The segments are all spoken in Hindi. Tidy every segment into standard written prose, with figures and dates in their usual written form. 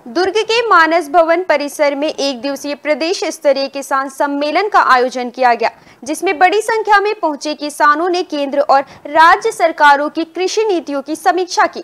दुर्ग के मानस भवन परिसर में एक दिवसीय प्रदेश स्तरीय किसान सम्मेलन का आयोजन किया गया, जिसमें बड़ी संख्या में पहुंचे किसानों ने केंद्र और राज्य सरकारों की कृषि नीतियों की समीक्षा की।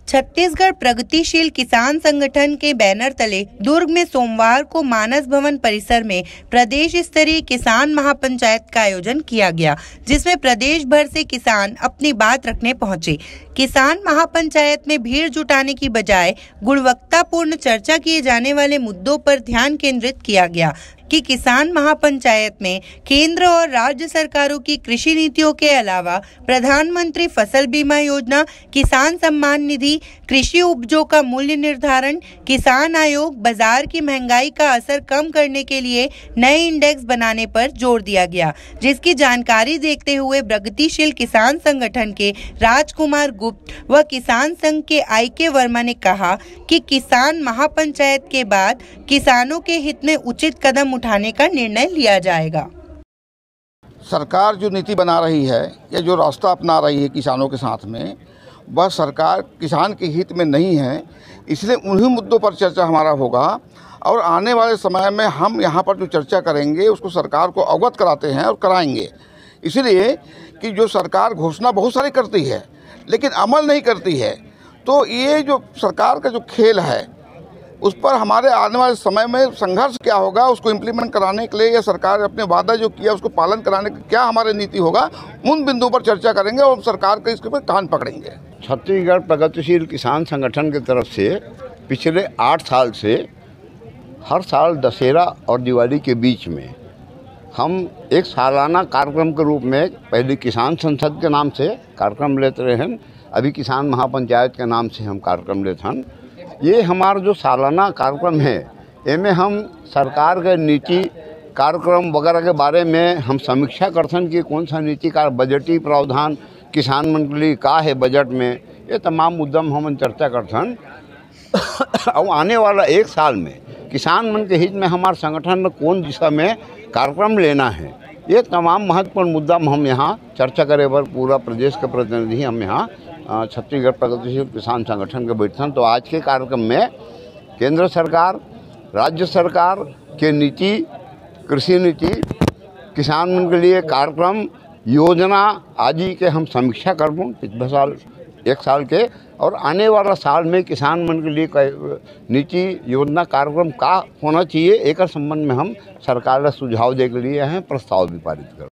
छत्तीसगढ़ प्रगतिशील किसान संगठन के बैनर तले दुर्ग में सोमवार को मानस भवन परिसर में प्रदेश स्तरीय किसान महापंचायत का आयोजन किया गया, जिसमें प्रदेश भर से किसान अपनी बात रखने पहुंचे। किसान महापंचायत में भीड़ जुटाने की बजाय गुणवत्तापूर्ण चर्चा किए जाने वाले मुद्दों पर ध्यान केंद्रित किया गया कि किसान महापंचायत में केंद्र और राज्य सरकारों की कृषि नीतियों के अलावा प्रधानमंत्री फसल बीमा योजना, किसान सम्मान निधि, कृषि उपजों का मूल्य निर्धारण, किसान आयोग, बाजार की महंगाई का असर कम करने के लिए नए इंडेक्स बनाने पर जोर दिया गया, जिसकी जानकारी देते हुए प्रगतिशील किसान संगठन के राजकुमार गुप्त व किसान संघ के IK वर्मा ने कहा कि किसान महापंचायत के बाद किसानों के हित में उचित कदम उठाने का निर्णय लिया जाएगा। सरकार जो नीति बना रही है या जो रास्ता अपना रही है किसानों के साथ में, वह सरकार किसान के हित में नहीं है। इसलिए उन्हीं मुद्दों पर चर्चा हमारा होगा और आने वाले समय में हम यहाँ पर जो चर्चा करेंगे उसको सरकार को अवगत कराते हैं और कराएंगे। इसलिए कि जो सरकार घोषणा बहुत सारी करती है लेकिन अमल नहीं करती है, तो ये जो सरकार का जो खेल है उस पर हमारे आने वाले समय में संघर्ष क्या होगा, उसको इम्प्लीमेंट कराने के लिए या सरकार अपने वादा जो किया उसको पालन कराने के क्या हमारी नीति होगा, उन बिंदुओं पर चर्चा करेंगे और सरकार के इसके ऊपर कान पकड़ेंगे। छत्तीसगढ़ प्रगतिशील किसान संगठन की तरफ से पिछले 8 साल से हर साल दशहरा और दिवाली के बीच में हम एक सालाना कार्यक्रम के रूप में पहले किसान संसद के नाम से कार्यक्रम लेते रहे हैं, अभी किसान महापंचायत के नाम से हम कार्यक्रम लेते हैं। ये हमारा जो सालाना कार्यक्रम है, इनमें हम सरकार के नीति कार्यक्रम वगैरह के बारे में हम समीक्षा करते हैं कि कौन सा नीति का बजटीय प्रावधान किसान मन के लिए का है बजट में, ये तमाम मुद्दा हम चर्चा करते हैं। और आने वाला 1 साल में किसान मन के हित में हमारे संगठन में कौन दिशा में कार्यक्रम लेना है, ये तमाम महत्वपूर्ण मुद्दा हम यहाँ चर्चा करे पर पूरा प्रदेश के प्रतिनिधि हम यहाँ छत्तीसगढ़ प्रगतिशील किसान संगठन के बैठन। तो आज के कार्यक्रम में केंद्र सरकार, राज्य सरकार के नीति, कृषि नीति, किसान मन के लिए कार्यक्रम, योजना आदि के हम समीक्षा करबो पिछले साल 1 साल के, और आने वाला साल में किसान मन के लिए नीति, योजना, कार्यक्रम का होना चाहिए, एक संबंध में हम सरकार का सुझाव दे के लिए हैं, प्रस्ताव भी पारित कर।